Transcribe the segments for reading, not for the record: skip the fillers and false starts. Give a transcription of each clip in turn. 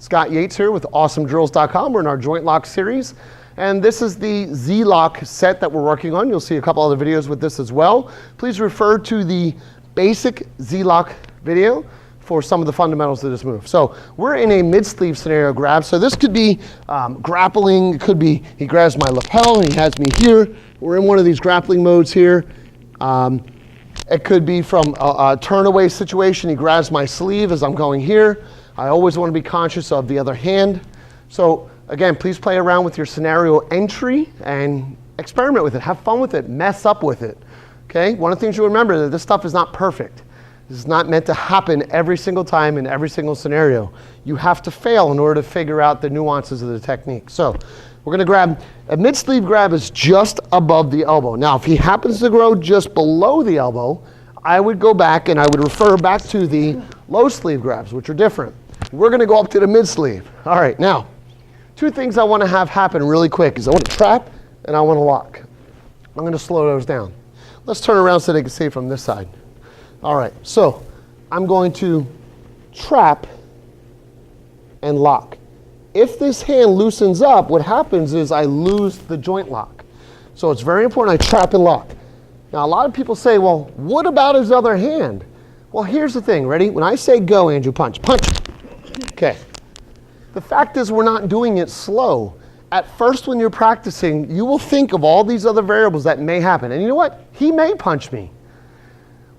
Scott Yates here with AwesomeDrills.com. We're in our joint lock series. And this is the Z-Lock set that we're working on. You'll see a couple other videos with this as well. Please refer to the basic Z-Lock video for some of the fundamentals of this move. So we're in a mid-sleeve scenario grab. So this could be grappling. It could be he grabs my lapel and he has me here. We're in one of these grappling modes here. It could be from a turn-away situation. He grabs my sleeve as I'm going here. I always want to be conscious of the other hand. So again, please play around with your scenario entry and experiment with it. Have fun with it. Mess up with it. Okay? One of the things you remember is that this stuff is not perfect. This is not meant to happen every single time in every single scenario. You have to fail in order to figure out the nuances of the technique. So we're going to grab, a mid-sleeve grab is just above the elbow. Now, if he happens to grow just below the elbow, I would go back and I would refer back to the low sleeve grabs, which are different. We're going to go up to the mid-sleeve. All right, now, two things I want to have happen really quick is I want to trap and I want to lock. I'm going to slow those down. Let's turn around so they can see from this side. All right, so I'm going to trap and lock. If this hand loosens up, what happens is I lose the joint lock. So it's very important I trap and lock. Now, a lot of people say, well, what about his other hand? Well, here's the thing. Ready? When I say go, Andrew, punch. Punch. Okay. The fact is we're not doing it slow. At first, when you're practicing, you will think of all these other variables that may happen. And you know what? He may punch me.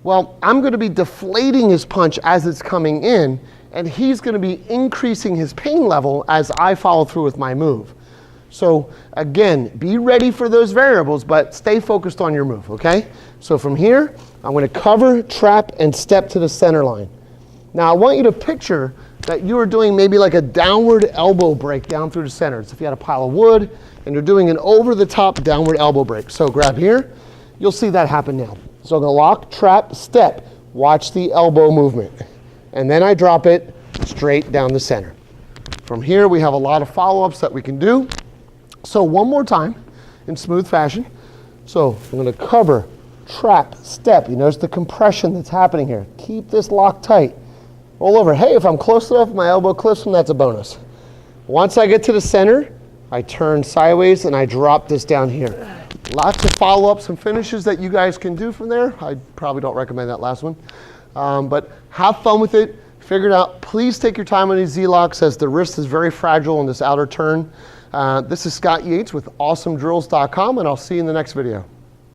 Well, I'm going to be deflating his punch as it's coming in, and he's going to be increasing his pain level as I follow through with my move. So again, be ready for those variables, but stay focused on your move, okay? So from here, I'm going to cover, trap, and step to the center line. Now I want you to picture that you are doing maybe like a downward elbow break down through the center. It's if you had a pile of wood and you're doing an over-the-top downward elbow break. So grab here, you'll see that happen now. So I'm going to lock, trap, step, watch the elbow movement. And then I drop it straight down the center. From here, we have a lot of follow-ups that we can do. So one more time in smooth fashion. So I'm going to cover, trap, step. You notice the compression that's happening here. Keep this locked tight. Roll over. Hey, if I'm close enough, my elbow clips, and that's a bonus. Once I get to the center, I turn sideways and I drop this down here. Lots of follow-ups and finishes that you guys can do from there. I probably don't recommend that last one. But have fun with it. Figure it out. Please take your time on these Z-locks as the wrist is very fragile in this outer turn. This is Scott Yates with AwesomeDrills.com, and I'll see you in the next video.